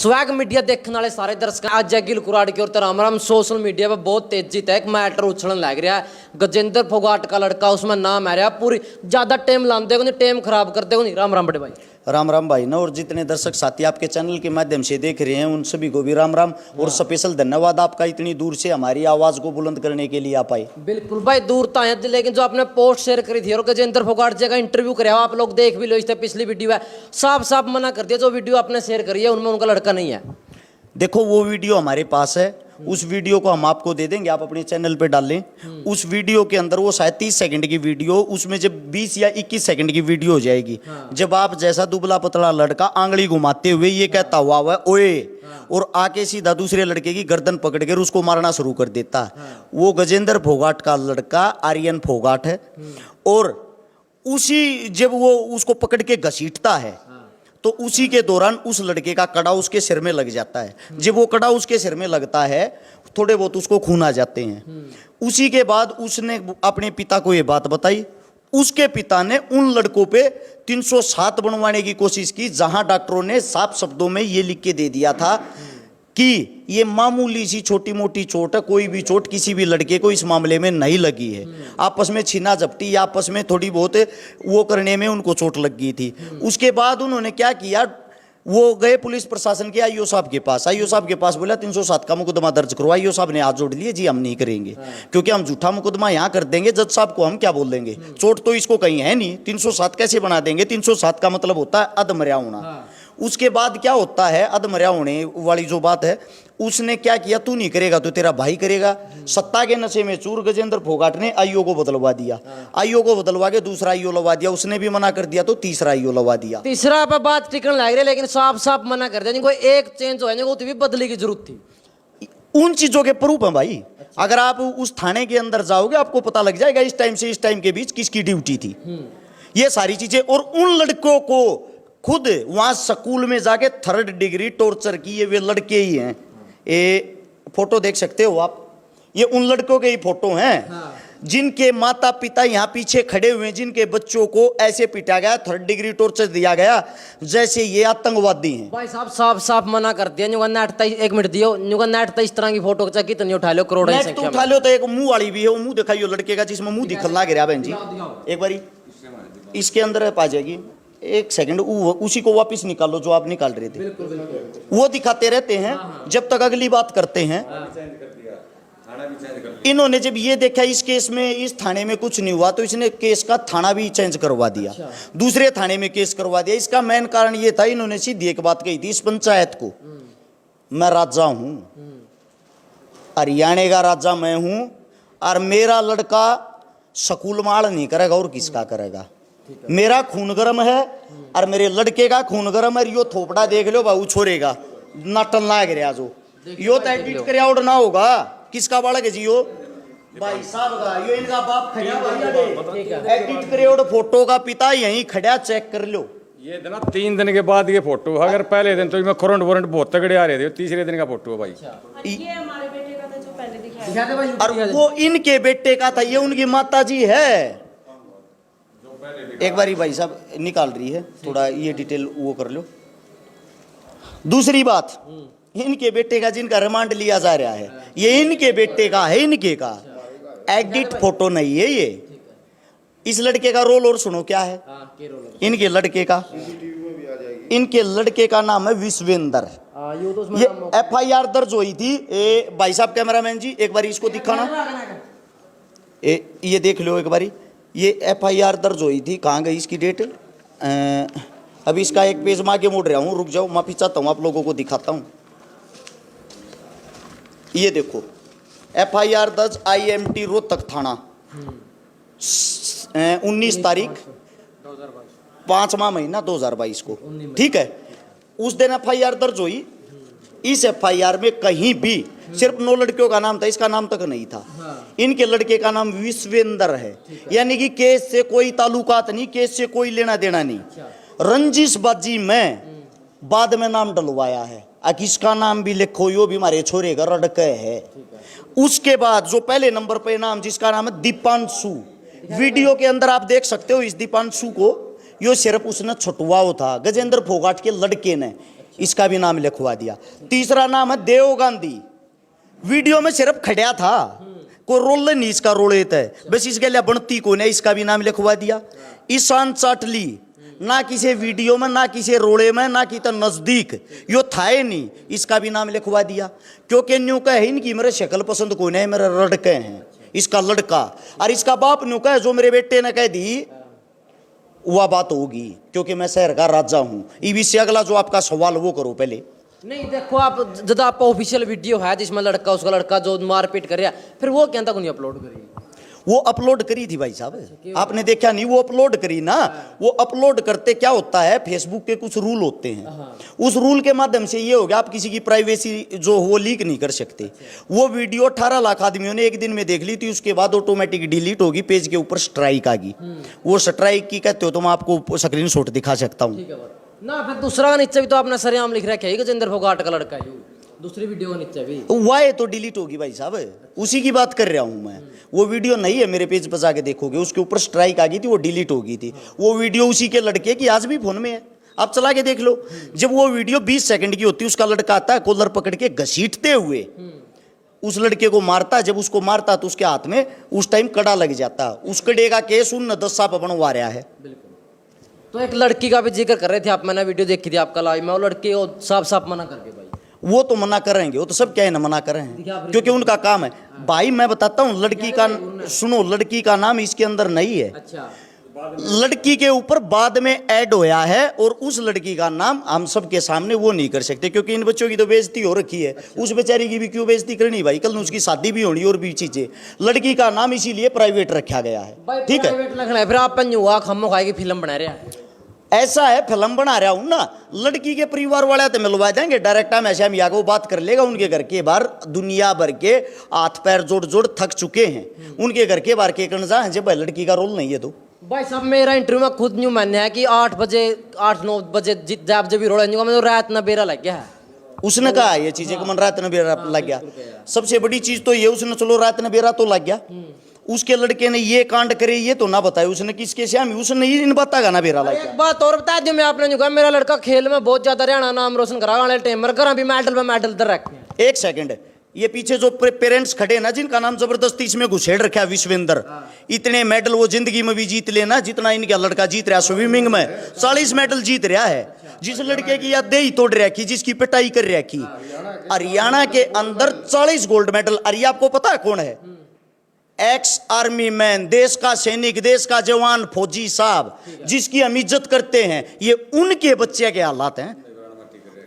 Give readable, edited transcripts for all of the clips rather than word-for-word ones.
Swag media देखने वाले सारे दर्शक आज गिल कुराड़ की ओर राम राम। सोशल मीडिया पर बहुत तेजी तक मैटर उछलने लग रहा है। गजेंद्र फोगाट का लड़का, उसमें नाम आ रहा पूरी ज्यादा टाइम लाते को नहीं, टाइम खराब करते को नहीं। राम राम बड़े भाई। राम राम भाई ना, और जितने दर्शक साथी आपके चैनल के माध्यम से देख रहे हैं उन सभी को भी राम राम। और स्पेशल धन्यवाद आपका, इतनी दूर से हमारी आवाज को बुलंद करने के लिए आप आए। बिल्कुल भाई, दूर तो आए, लेकिन जो आपने पोस्ट शेयर करी थी और गजेंद्र फोगाट जी का इंटरव्यू कराया, आप लोग देख भी लो, इस पिछली वीडियो है, साफ साफ मना कर दिया जो वीडियो आपने शेयर करी है उनमें उनका लड़का नहीं है। देखो वो वीडियो हमारे पास है, उस वीडियो को हम आपको दे देंगे, आप अपने चैनल पे डाल लें। उस वीडियो के अंदर वो शायद 30 सेकंड की वीडियो, उसमें जब 20 या 21 सेकंड की वीडियो हो जाएगी, जब आप जैसा दुबला पतला लड़का आंगली घुमाते हुए ये कहता हुआ ओए, और आके सीधा दूसरे लड़के की गर्दन पकड़ कर उसको मारना शुरू कर देता है। वो गजेंद्र फोगाट का लड़का आर्यन फोगाट है। और उसी जब वो उसको पकड़ के घसीटता है तो उसी के दौरान उस लड़के का कड़ा उसके सिर में लग जाता है। जब वो कड़ा उसके सिर में लगता है, थोड़े बहुत उसको खून आ जाते हैं। उसी के बाद उसने अपने पिता को ये बात बताई। उसके पिता ने उन लड़कों पे 307 बनवाने की कोशिश की, जहां डॉक्टरों ने साफ शब्दों में ये लिख के दे दिया था कि ये मामूली सी छोटी मोटी चोट है, कोई भी चोट किसी भी लड़के को इस मामले में नहीं लगी है। आपस में छीना झपटी या आपस में थोड़ी बहुत वो करने में उनको चोट लग गई थी। उसके बाद उन्होंने क्या किया, वो गए पुलिस प्रशासन के आईओ साहब के पास। आईओ साहब के पास बोला 307 का मुकदमा दर्ज करो। आईओ साहब ने हाथ जोड़ लिए, जी हम नहीं करेंगे, क्योंकि हम झूठा मुकदमा यहाँ कर देंगे, जज साहब को हम क्या बोल देंगे, चोट तो इसको कहीं है नहीं, 307 कैसे बना देंगे। 307 का मतलब होता है अधमर्या होना। उसके बाद क्या होता है, अधमर्या होने वाली जो बात है, उसने क्या किया, तू नहीं करेगा तो तेरा भाई करेगा। सत्ता के नशे में चूर गजेंद्र फोगाट ने आईओ को बदलवा दिया। आईओ को बदलवा के दूसरा आईओ लगा दिया, उसने भी मना कर दिया तो तीसरा आईओ लगा दिया। तीसरा पे बात टिकन लग रही है, लेकिन साफ साफ मना कर दिया, कोई एक चेंज हो जाए तो भी बदली की जरूरत थी। उन चीजों के प्रूफ है भाई। अगर आप उस थाने के अंदर जाओगे आपको पता लग जाएगा इस टाइम से इस टाइम के बीच किसकी ड्यूटी थी, ये सारी चीजें। और उन लड़कों को खुद वहां स्कूल में जाके 3rd डिग्री टॉर्चर की, ये वे लड़के ही हैं। ये फोटो देख सकते हो आप, ये उन लड़कों के ही फोटो हैं जिनके माता पिता यहाँ पीछे खड़े हुए हैं, जिनके बच्चों को ऐसे पिटा गया, 3rd डिग्री टॉर्चर दिया गया जैसे ये आतंकवादी हैं। भाई साहब साफ साफ मना कर दिया। नेट 1 मिनट दियो, नेट इस तरह की फोटो चाहिए कितनी उठा लो, करोड़ों की संख्या में उठा लो। तो एक मुंह वाली भी है, वो मुंह दिखाइयो लड़के का जिसमें मुंह दिखल लग रहा बहन जी, एक बारी इसके अंदर पा जाएगी। एक सेकंड उसी को वापस निकालो जो आप निकाल रहे थे। बिल्कुल, बिल्कुल। वो दिखाते रहते हैं जब तक अगली बात करते हैं। इन्होंने जब ये देखा इस केस में इस थाने में कुछ नहीं हुआ, तो इसने केस का थाना भी चेंज करवा दिया। दूसरे थाने में केस करवा दिया। इसका मेन कारण ये था, इन्होंने सीधी एक बात कही थी इस पंचायत को, मैं राजा हूं, हरियाणा का राजा मैं हूं, और मेरा लड़का स्कूल माल नहीं करेगा और किसका करेगा। मेरा खून गर्म है और मेरे लड़के का खून गर्म है। यो थोपड़ा देख लो बाबू, छोड़ेगा नाटन लाग रहा जो यो तो एडिट कर और ना होगा। किसका बालक है जी यो, भाई साहब का, यो इनका बाप खड़ा भाई, एडिट करे और फोटो का पिता यहीं खड़ा, चेक कर लो। ये ना 3 दिन के बाद ये फोटो, अगर पहले दिन तो इसमें करंट वारंट बहुत तगड़े आ रहे थे, तीसरे दिन का फोटो है भाई। ये हमारे बेटे का था जो पहले दिखाया, और वो इनके बेटे का था, ये उनकी माता जी है। एक बारी भाई साहब निकाल रही है, थोड़ा ये डिटेल वो कर लो। दूसरी बात, इनके बेटे का जिनका रिमांड लिया जा रहा है, ये इनके बेटे का है, इनके का एडिट फोटो नहीं है ये। इस लड़के का रोल और सुनो क्या है, इनके लड़के का, इनके लड़के का नाम है विश्वेंद्र। ये FIR दर्ज हुई थी। भाई साहब कैमरामैन जी एक बारी इसको दिखाना, ये देख लो एक बारी। ये FIR दर्ज हुई थी, कहाँ गई इसकी डेट, अभी इसका एक पेज माँ के मोड़ रहा हूँ, रुक जाओ, माफी चाहता हूँ, आप लोगों को दिखाता हूँ। ये देखो FIR दर्ज IMT रोहतक थाना 19 तारीख 5वां महीना 2022 को, ठीक है। उस दिन FIR दर्ज हुई। इस FIR में कहीं भी सिर्फ 9 लड़कियों का नाम था, इसका नाम तक नहीं था। इनके लड़के का नाम विश्वेंद्र है, यानी कि केस से कोई ताल्लुकात नहीं, केस से कोई लेना देना नहीं। रंजिशबाजी में बाद में नाम डलवाया है। किसका नाम भी लिखो, यो भी हमारे छोरे का लड़का है। उसके बाद जो पहले नंबर पे नाम, जिसका नाम है दीपांशु, वीडियो के अंदर आप देख सकते हो इस दीपांशु को, यो सिर्फ उसने छुटवाओ था गजेंद्र फोगाट के लड़के ने। इसका भी नाम लिखवा दिया। तीसरा नाम है देव गांधी, वीडियो में सिर्फ खड़ा था, कोई रोल नहीं इसका रोलेत है, बस इसके लिए बनती को ने, इसका भी नाम लिखवा दिया। ईशान चाटली, ना किसी वीडियो में, ना किसी रोड़े में, ना किसी नजदीक, यो था ही नहीं, इसका भी नाम लिखवा दिया। क्योंकि न्यू का है इनकी मेरे शक्ल पसंद कोई नहीं, मेरे लड़के हैं, इसका लड़का और इसका बाप न्यू का है, जो मेरे बेटे ने कह दी वह बात होगी, क्योंकि मैं शहर का राजा हूं। इसी से अगला जो आपका सवाल वो करो पहले। नहीं देखो आप, जब आपका ऑफिशियल वीडियो है जिसमें लड़का उसका लड़का जो मारपीट कर रहा, फिर वो क्या तक नहीं अपलोड करी? वो अपलोड करी थी भाई साहब, आपने देखा नहीं? वो अपलोड करी ना। वो अपलोड करते क्या होता है, फेसबुक के कुछ रूल होते हैं, उस रूल के माध्यम से ये हो गया, आप किसी की प्राइवेसी जो हो लीक नहीं कर सकते। वो वीडियो 18 लाख आदमियों ने एक दिन में देख ली थी, उसके बाद ऑटोमेटिक डिलीट होगी, पेज के ऊपर स्ट्राइक आ गई। वो स्ट्राइक की कहते हो तो मैं आपको स्क्रीनशॉट दिखा सकता हूँ ना। फिर दूसरा नीचे भी तो आपने सरेआम लिख रखा है गजेंद्र फोगाट का लड़का है, दूसरी वीडियो के नीचे भी वाह तो डिलीट होगी भाई साहब, उसी की बात कर रहा हूं मैं। वो वीडियो नहीं है, मेरे पेज पर जाके देखोगे, उसके ऊपर स्ट्राइक आ गई थी, वो डिलीट हो गई थी। वो वीडियो उसी के लड़के की आज भी फोन में है, आप चला के देख लो। जब वो वीडियो 20 सेकंड की होती है, उसका लड़का आता है कॉलर पकड़ के घसीटते हुए उस लड़के को मारता है। जब उसको मारता तो उसके हाथ में उस टाइम कड़ा लग जाता। उस कड़े का केस उन 10 साल बनवा रहा है। तो एक लड़की का भी जिक्र कर रहे थे आप, मैंने वीडियो देखी थी आपका लाइव में, वो लड़के को साफ साफ मना करके भाई। वो तो मना कर रहेंगे, वो तो सब क्या है ना मना कर रहे हैं, क्योंकि उनका काम है। भाई मैं बताता हूँ, लड़की का सुनो, लड़की का नाम इसके अंदर नहीं है। अच्छा, लड़की के ऊपर बाद में ऐड होया है, और उस लड़की का नाम हम सब के सामने वो नहीं कर सकते, क्योंकि इन बच्चों की तो बेइज्जती हो रखी है। उस बेचारी की भी क्यों बेइज्जती करनी भाई, कल उसकी शादी भी होनी और भी चीजें। लड़की का नाम इसीलिए प्राइवेट रखा गया है, ठीक है। फिर आप हुआ खम्मो खाए की फिल्म बना रहे हैं, ऐसा है, फिल्म बना रहा हूं ना। लड़की के परिवार वाले तो मिलवा देंगे डायरेक्ट, हम ऐसे हम को बात कर लेगा। उनके घर के बाहर दुनिया भर के हाथ पैर जोड़ जोड़ थक चुके हैं, उनके घर के बाहर के जा जब लड़की का रोल नहीं है। तो भाई साहब मेरा इंटरव्यू में खुद न्यू मानने है कि 8 बजे 8-9 बजे जब भी रोड़ा में तो रात न बेरा लग गया है। उसने कहा ये चीजें कि मन रात न बेरा लग गया। सबसे बड़ी चीज तो ये, उसने चलो रात न बेरा तो लग गया, उसके लड़के ने ये कांड करे ये तो ना बताया उसने किसके श्याम, उसने ये इन बतागा ना बेरा लग गया। एक बात और बता दूं मैं आपने, जो कहा मेरा लड़का खेल में बहुत ज्यादा हरियाणा नाम रोशन करा वाले टेमर कर, अभी मेडल पे मेडल दर रखे हैं। एक सेकंड, ये पीछे जो पेरेंट्स खड़े ना, जिनका नाम जबरदस्ती इसमें घुसेड़ रखा है विश्वेंद्र, इतने मेडल वो जिंदगी में भी जीत लेना जितना इनका लड़का जीत रहा। स्विमिंग में 40 मेडल जीत रहा है। जिस लड़के की याद दे तोड़ रखी, जिसकी पिटाई कर रखी, हरियाणा के अंदर 40 गोल्ड मेडल। और ये आपको पता है कौन है? एक्स आर्मी मैन, देश का सैनिक, देश का जवान, फौजी साहब, जिसकी हम इज्जत करते हैं। ये उनके बच्चे के हालात हैं,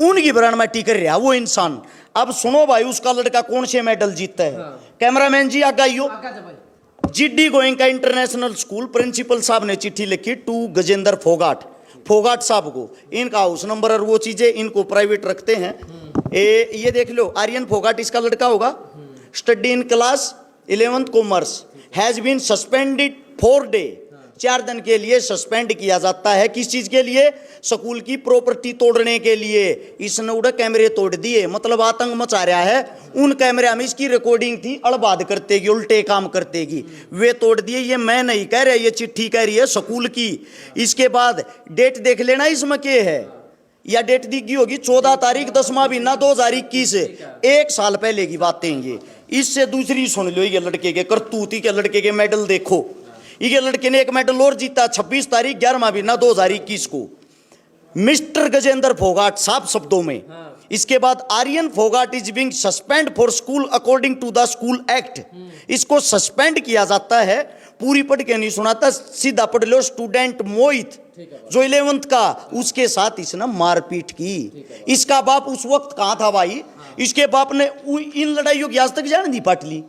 उनकी ब्रांड में टिकर रहा वो इंसान। अब सुनो भाई, उसका लड़का कौन से मेडल जीतता है? कैमरामैन जी आगाइयो। GD Goenka international school principal साहब ने चिट्ठी लिखी टू गजेंद्र फोगाट साहब को। इनका हाउस नंबर और वो चीजें इनको प्राइवेट रखते हैं। ये देख लो, आर्यन फोगाट इसका लड़का होगा। Study in class 11th commerce has been suspended 4 day, 4 दिन के लिए सस्पेंड किया जाता है। किस चीज के लिए? स्कूल की प्रॉपर्टी तोड़ने के लिए। इसने उड़े कैमरे तोड़ दिए, मतलब आतंक मचा रहा है। उन कैमरे में इसकी रिकॉर्डिंग थी, अड़बाद करतेगी, उल्टे काम करतेगी, वे तोड़ दिए। ये मैं नहीं कह रहा, ये चिट्ठी कह रही है स्कूल की। इसके बाद डेट देख लेना इसमें क्या है, या डेट दी गई होगी 14 तारीख 10वां महीना 2021, 1 साल पहले की बातें ये। इससे दूसरी सुन लो, ये लड़के के करतूती के लड़के के मेडल देखो। ये लड़के ने एक मेडल और जीता 26 तारीख 11वां महीना 2021 को, मिस्टर गजेंद्र फोगाट साफ शब्दों में। इसके बाद Aryan Phogat is being suspend for school according to the school act. इसको सस्पेंड किया जाता है, पूरी पढ़ के नहीं सुनाता, सीधा पढ़ लो। स्टूडेंट मोहित जो 11th का, उसके साथ इसने मारपीट की। इसका बाप उस वक्त कहां था भाई? इसके बाप ने इन लड़ाइयों की आज तक जान नहीं पाटली।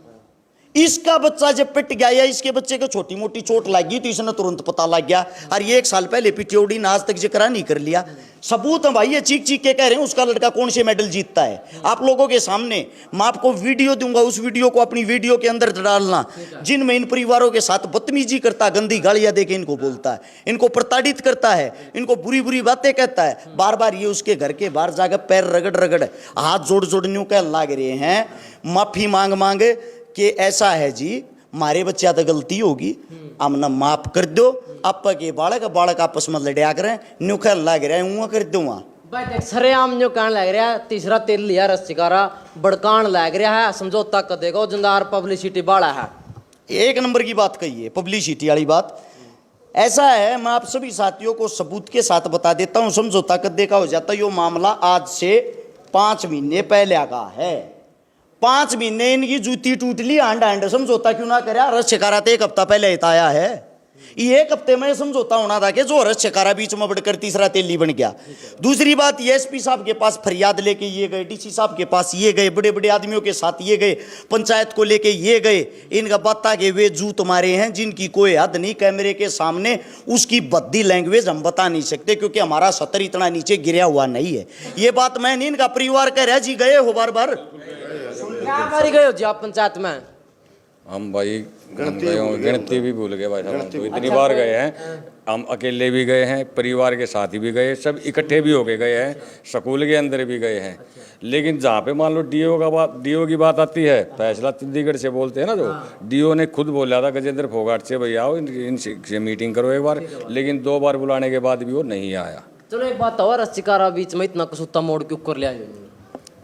इसका बच्चा जब पिट गया या इसके बच्चे को छोटी मोटी चोट लग गई तो इसने तुरंत पता लग गया, और ये 1 साल पहले पिटियोड़ी ने आज तक जिक्र नहीं कर लिया। सबूत है भाई, ये चीख चीख के कह रहे हैं उसका लड़का कौन से मेडल जीतता है। आप लोगों के सामने मैं आपको वीडियो दूंगा, उस वीडियो को अपनी वीडियो के अंदर डालना, जिनमें इन परिवारों के साथ बदतमीजी करता, गंदी गालियां देके इनको बोलता है, इनको प्रताड़ित करता है, इनको बुरी बुरी बातें कहता है। बार बार ये उसके घर के बाहर जाकर पैर रगड़ रगड़ हाथ जोड़ जोड़ न्यू कह लाग रहे हैं, माफी मांग मांग कि ऐसा है जी, मारे बच्चा तो गलती होगी, हमने माफ कर दो। आप के बालक आपस में लड़िया करें, न्यू ख्याल लग रहा है कर दूंगा। भाई देख सरेआम जो कहने लग रहा है तीसरा तेल लिया रस्सिकारा बड़कान लग रहा है समझौता कर देगा जंदार पब्लिसिटी बाड़ा है। एक नंबर की बात कही है, पब्लिसिटी वाली बात। ऐसा है, मैं आप सभी साथियों को सबूत के साथ बता देता हूं, समझौता कर देखा हो जाता। यो मामला आज से 5 महीने पहले का है। 5 महीने इनकी जूती टूट ली, आंड समझौता क्यों ना करे। रस शिकारा तो 1 हफ्ता पहले हिताया है। ये 1 हफ्ते में समझौता होना था कि जो रस शिकारा बीच में बढ़कर तीसरा तेली बन गया। दूसरी बात, ये एसपी साहब के पास फरियाद लेके ये गए, डीसी साहब के पास ये गए, बड़े बड़े आदमियों के साथ ये गए, पंचायत को लेके ये गए। इनका बता के वे जूत मारे हैं जिनकी कोई हद नहीं। कैमरे के सामने उसकी बद्दी लैंग्वेज हम बता नहीं सकते क्योंकि हमारा सतर इतना नीचे गिरा हुआ नहीं है। ये बात मैं नहीं, इनका परिवार कह रहा है जी। गए हो बार बार क्या बारी गए हो जी आप पंचायत में? हम भाई गिनती भी भूल गए भाई साहब, हम तो इतनी बार गए हैं। हम अकेले भी गए हैं, परिवार के साथ भी गए, सब इकट्ठे भी होके गए हैं, स्कूल के अंदर भी गए हैं। लेकिन जहाँ पे मान लो डीओ की बात आती है, फैसला चंडीगढ़ से बोलते हैं ना, जो डीओ ने खुद बोला था गजेंद्र फोगाट से भैया आओ इनसे मीटिंग करो एक बार, लेकिन 2 बार बुलाने के बाद भी वो नहीं आया। चलो एक बात और, रस्सिकारा बीच में इतना कसूता मोड़ क्यों कर लिया?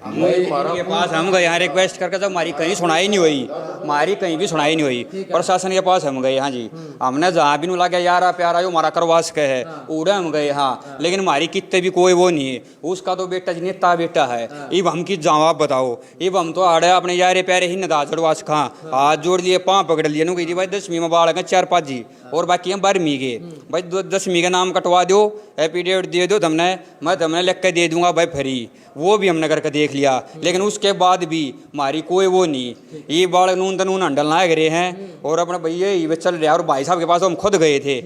के पास हम गए यहाँ रिक्वेस्ट करके, तो हमारी कहीं सुनाई नहीं हुई, हमारी कहीं भी सुनाई नहीं हुई। प्रशासन के पास हम गए, हाँ जी, हमने जहाँ भी लगा यारा प्यारा जो हमारा करवास के है उड़े हम गए, हाँ, लेकिन हमारी कितने भी कोई वो नहीं है। उसका तो बेटा जिनेता बेटा है, इब हम की जवाब बताओ। इब हम तो आड़े अपने यारे प्यारे ही नदा चढ़वास खा, हाथ जोड़ लिए, पाँव पकड़ लिए, नु कही भाई 10वीं में बाढ़ गए 4-5 जी, और बाकी हम 12वीं के भाई 10वीं का नाम कटवा दो, एफिडेविट दे दो, मैं तुमने लिख के दे दूंगा भाई फ्री। वो भी हमने करके देख लिया, लेकिन उसके बाद भी हमारी कोई वो नहीं। ये बाढ़ नून हंडल ना गिरे हैं और अपना भैया ये चल रहा है। और भाई साहब के पास हम खुद गए थे,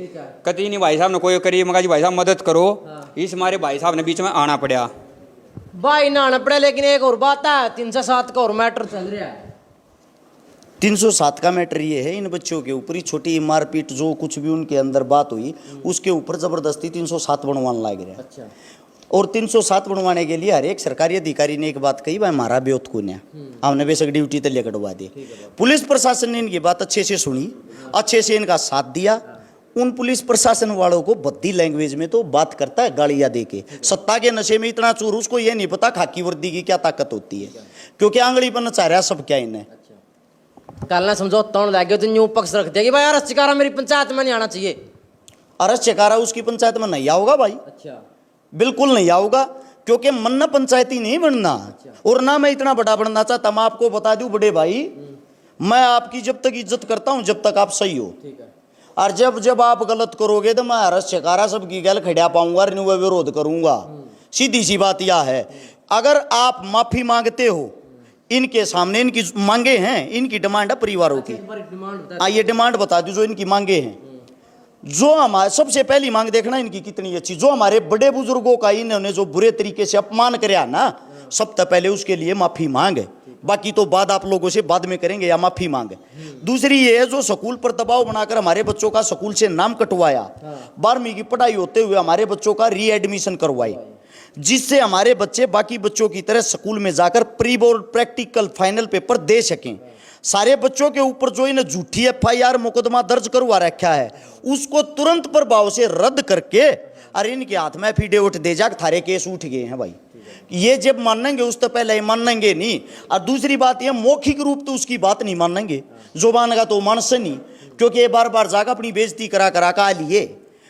कती नहीं भाई साहब ने कोई करी, मगा जी भाई साहब मदद करो। इस हमारे भाई साहब ने बीच में आना पड़ा, भाई ना आना पड़ा। लेकिन एक और बात है, 307 का और मैटर चल रहा है। 307 का मैटर ये है, इन बच्चों के ऊपर ही छोटी मारपीट जो कुछ भी उनके अंदर बात हुई उसके ऊपर जबरदस्ती 307 बनवाने लग रहा है। अच्छा। और 307 बनवाने के लिए हर एक सरकारी अधिकारी ने एक बात कही, भाई हमारा ब्योत कौन है, हमने बेशक ड्यूटी तले कटवा दी। पुलिस प्रशासन ने इनकी बात अच्छे से सुनी, अच्छे से इनका साथ दिया। उन पुलिस प्रशासन वालों को बद्दी लैंग्वेज में तो बात करता है गालियां देके। सत्ता के नशे में इतना चूर, उसको ये नहीं पता खाकी वर्दी की क्या ताकत होती है, क्योंकि आंगली पर नचा रहा सब क्या इन्हें। कल ना समझौता होने लगे तो न्यू पक्ष रख देगी, भाई रस्सिकारा मेरी पंचायत में नहीं आना चाहिए। अरे चकारा उसकी पंचायत में नहीं आओगा भाई, अच्छा, बिल्कुल नहीं आऊंगा, क्योंकि मन्ना पंचायती नहीं बनना और ना मैं इतना बड़ा बनना चाहता। मैं आपको बता दूं बड़े भाई, मैं आपकी जब तक इज्जत करता हूं जब तक आप सही हो, और जब आप गलत करोगे तो मैं हरस शिकारा सबकी गल खड़ा पाऊंगा, विरोध करूंगा। सीधी सी बात यह है, अगर आप माफी मांगते हो इनके सामने, इनकी मांगे हैं, इनकी डिमांड है परिवारों की। ये डिमांड बता दूं जो इनकी मांगे हैं। जो हमारे सबसे पहली मांग देखना इनकी कितनी अच्छी, जो हमारे बड़े बुजुर्गों का इन्होंने जो बुरे तरीके से अपमान कराया ना, सबसे पहले उसके लिए माफी मांगे। बाकी तो बात आप लोगों से बाद में करेंगे, या माफी मांगे। दूसरी ये है, जो स्कूल पर दबाव बनाकर हमारे बच्चों का स्कूल से नाम कटवाया, 12वीं की पढ़ाई होते हुए हमारे बच्चों का रीएडमिशन करवाई, जिससे हमारे बच्चे बाकी बच्चों की तरह स्कूल में जाकर pre board practical final paper दे सकें। सारे बच्चों के ऊपर जो इन्हें झूठी एफआईआर मुकदमा दर्ज करवा रखा है, उसको तुरंत प्रभाव से रद्द करके, अरे इनके हाथ में एफिडेविट दे जा, थारे केस उठ गए हैं भाई। ये जब मानेंगे उस तो पहले मानेंगे नहीं। और दूसरी बात ये, मौखिक रूप तो उसकी बात नहीं मानेंगे, जुबान का तो मानस नहीं, क्योंकि ये बार बार जाकर अपनी बेइज्जती करा करा का लिए।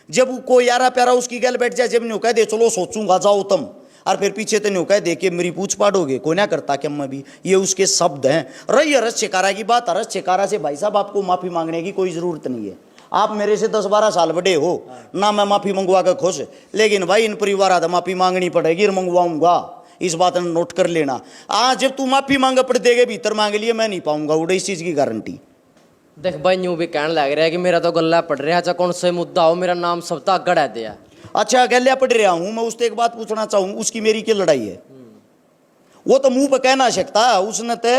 जब कोई यारा प्यारा उसकी गल बैठ जाए, जब नहीं कह दे चलो सोचूंगा जाओ तुम, और फिर पीछे तो नहीं कह दे के मेरी पूछ पाड़ोगे, कोई ना करता क्या मैं भी, ये उसके शब्द हैं। रही हरस शिकारा की बात, हरस शिकारा से भाई साहब आपको माफी मांगने की कोई जरूरत नहीं है। आप मेरे से 10-12 साल बड़े हो ना, मैं माफी मंगवा कर खुश, लेकिन भाई इन परिवार तो माफी मांगनी पड़ेगी और मंगवाऊंगा, इस बात ने नोट कर लेना। जब तू माफी मांग पड़ देगे भीतर मांग लिए, मैं नहीं पाऊंगा उड़े, इस चीज की गारंटी। देख भाई न्यू भी कहने लग रहा है कि मेरा तो गल्ला पड़ रहा है, चाहे कौन सा मुद्दा हो, मेरा नाम सब तक गड़ा दिया। अच्छा गलिया पड़ रहा हूं मैं, उससे एक बात पूछना चाहूँ, उसकी मेरी क्या लड़ाई है? वो तो मुंह पर कह ना सकता, उसने तो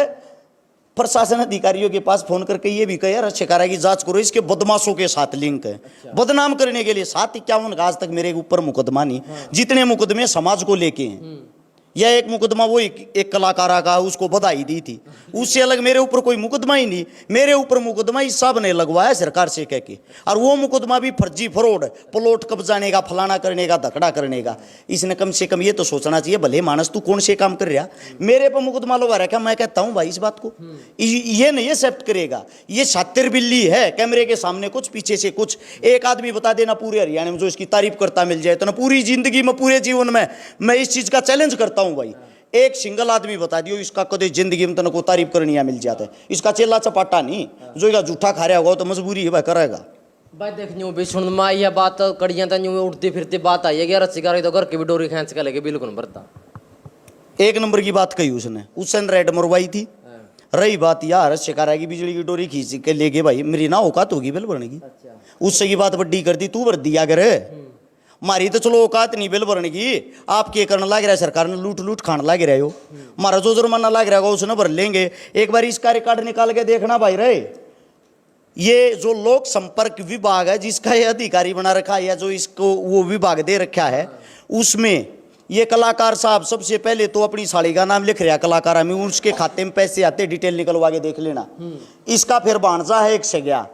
प्रशासन अधिकारियों के पास फोन करके ये भी कहा, शिकारा की जांच करो, इसके बदमाशों के साथ लिंक है। अच्छा। बदनाम करने के लिए 751 आज तक मेरे ऊपर मुकदमा नहीं। जितने मुकदमे समाज को लेके हैं, यह एक मुकदमा वो एक कलाकारा का उसको बधाई दी थी, उससे अलग मेरे ऊपर कोई मुकदमा ही नहीं। मेरे ऊपर मुकदमा इस सब ने लगवाया सरकार से कह के, और वो मुकदमा भी फर्जी फ्रॉड, प्लॉट कब्जाने का, फलाना करने का, धकड़ा करने का। इसने कम से कम ये तो सोचना चाहिए, भले मानस तू कौन से काम कर रहा, मेरे पर मुकदमा लगा रखा। मैं कहता हूँ भाई इस बात को ये नहीं एक्सेप्ट करेगा। ये शातिर बिल्ली है, कैमरे के सामने कुछ, पीछे से कुछ। एक आदमी बता देना पूरे हरियाणा में जो इसकी तारीफ करता मिल जाए तो ना पूरी जिंदगी में, पूरे जीवन में मैं इस चीज का चैलेंज करता हूं भाई। एक सिंगल आदमी बता दियो इसका कदे जिंदगी में तन को तारीफ करनी मिल जाता है। इसका चेला चपाटा नहीं, जो इसका जूठा खा रहा होगा तो मजबूरी है भाई, करेगा भाई। देख न्यू भी सुन में यह बात कड़ियां तो न्यू उड़ती फिरती बात आई है कि रस्सीकार तो घर की भी डोरी खींच के लेके बिल्कुल भरता। एक नंबर की बात कही उसने, उसने रेड मरवाई थी। रही बात यार शिकारा की बिजली की डोरी खींच के लेके, भाई मेरी ना औकात होगी बिल भरने की। उससे की बात बड्डी कर दी, तू भर दिया करे, मारी तो चलो औकात नहीं बिल भरने की। आप क्या करने लग रहा है, सरकार ने लूट लूट खाने लग रहे हो। हमारा जो जुर्माना लग रहा है उसने भर लेंगे। एक बार इसका रिकॉर्ड निकाल के देखना भाई रे, ये जो लोक संपर्क विभाग है जिसका ये अधिकारी बना रखा है, या जो इसको वो विभाग दे रखा है, उसमें ये कलाकार साहब सबसे पहले तो अपनी साड़ी का नाम लिख रहा कलाकार में, उसके खाते में पैसे आते, डिटेल निकलवा के देख लेना। इसका फिर भांजा है एक सगया,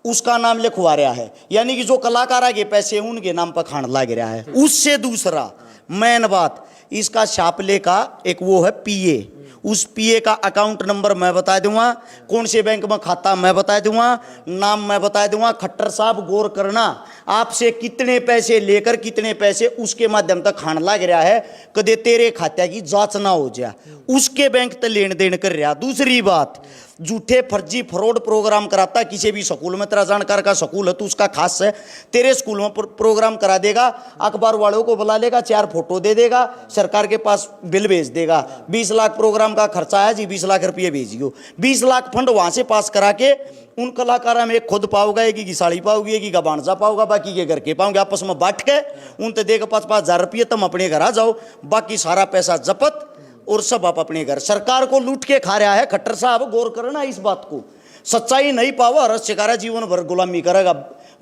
उसका नाम लिखवा रहा है, यानी कि जो कलाकार के पैसे उनके नाम पर खान लग रहा है। उससे दूसरा मेन बात, इसका छापले का एक वो है पीए, उस पीए का अकाउंट नंबर मैं बता दूंगा, कौन से बैंक में खाता मैं बता दूंगा, नाम मैं बता दूंगा। खट्टर साहब गौर करना, आपसे कितने पैसे लेकर कितने पैसे उसके माध्यम तक खान लग रहा है, कदे तेरे खाते की जांच ना हो जाए, उसके बैंक तक लेन देन कर रहा। दूसरी बात, झूठे फर्जी फ्रॉड प्रोग्राम कराता किसी भी स्कूल में, तेरा जानकार का स्कूल है तो उसका खास है, तेरे स्कूल में प्रोग्राम करा देगा, अखबार वालों को बुला लेगा, 4 फोटो दे देगा, सरकार के पास बिल भेज देगा, 20 लाख प्रोग्राम का खर्चा है जी, 20 लाख रुपये भेजियो। 20 लाख फंड वहां से पास करा के उन कलाकारों में खुद पाओगा, एक की साड़ी पाओगी, एक का बांझा पाओगा, बाकी के घर के पाओगे, आपस में बांट के उन तो देगा 5-5 हजार रुपये, तुम अपने घर आ जाओ, बाकी सारा पैसा जपत और सब आप अपने घर। सरकार को लूट के खा रहा है खट्टर साहब, गौर करना इस बात को। सच्चाई नहीं पावा रस शिकारा जीवन भर गुलामी करेगा,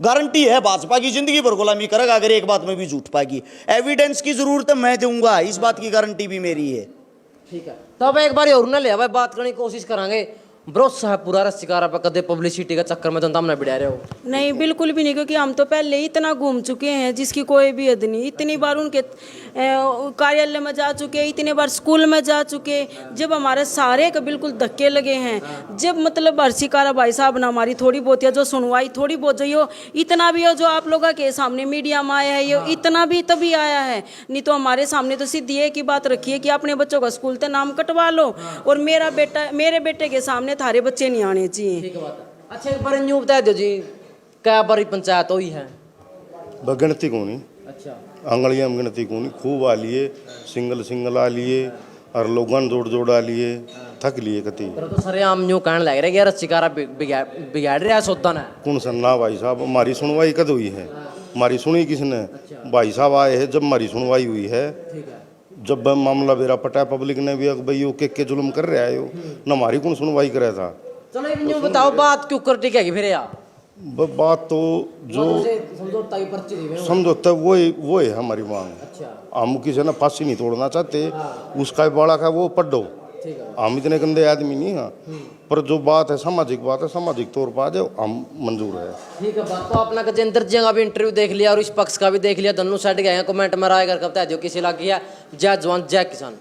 गारंटी है भाजपा की जिंदगी भर गुलामी करेगा अगर एक बात में भी झूठ पाएगी। एविडेंस की जरूरत है मैं दूंगा, इस बात की गारंटी भी मेरी है। ठीक है, तब एक बार और ना ले भाई बात करने की कोशिश करांगे। भरोसा है पूरा रस्सीकारा पर, कदे पब्लिसिटी का चक्कर में तो हम ना बिड़ा रहे हो? नहीं बिल्कुल भी नहीं, क्योंकि हम तो पहले ही इतना घूम चुके हैं जिसकी कोई भी हद नहीं। इतनी बार उनके कार्यालय में जा चुके, इतने बार स्कूल में जा चुके, जब हमारे सारे के बिल्कुल धक्के लगे हैं। जब मतलब रस्सीकारा भाई साहब ने हमारी थोड़ी बहुत या जो सुनवाई थोड़ी बहुत जो इतना भी हो जो आप लोगों के सामने मीडिया में आया है, ये इतना भी तभी आया है, नहीं तो हमारे सामने तो सीधी एक ही बात रखी है कि अपने बच्चों का स्कूल से नाम कटवा लो, और मेरे बेटे के सामने थारे बच्चे नहीं आने चाहिए। ठीक है बात है। अच्छा एक बार न्यू बता दो जी, क्या बारी पंचायत हुई है? गिनती को नहीं, अच्छा आंगड़ियाँ में गिनती को नहीं, खूब आ लिए, सिंगल आ लिए, और लोगन जोड़ आ लिए, थक लिए कति। तो सर आम न्यू कहने लग रहे कि रस्सीकारा बिगाड़ रहा है सौदा ना। कौन सन्ना भाई साहब, हमारी सुनवाई कद हुई है? हमारी सुनी किसने? भाई साहब आए हैं जब हमारी सुनवाई हुई है, जब मामला बेरा पटा पब्लिक ने भी भाई यो के जुल्म कर रहा है, न हमारी कौन सुनवाई करे था। चलो एक न्यू बताओ बात क्यों कर टिकेगी फिर यार? बात तो जो समझौता की पर्ची दी हुई है। समझौता वो है हमारी मांग। अच्छा हम किसी ने फांसी नहीं तोड़ना चाहते, उसका बड़ा का वो पढ़ो, हम इतने गंदे आदमी नहीं हैं, पर जो बात है सामाजिक बात है, सामाजिक तौर पर आ जाओ हम मंजूर है। ठीक है बात। तो अपना गजेंद्र जी का भी इंटरव्यू देख लिया और इस पक्ष का भी देख लिया, दोनों साइड गए हैं। कमेंट में राय कर बता दो किसी लगी है। जय जवान जय किसान।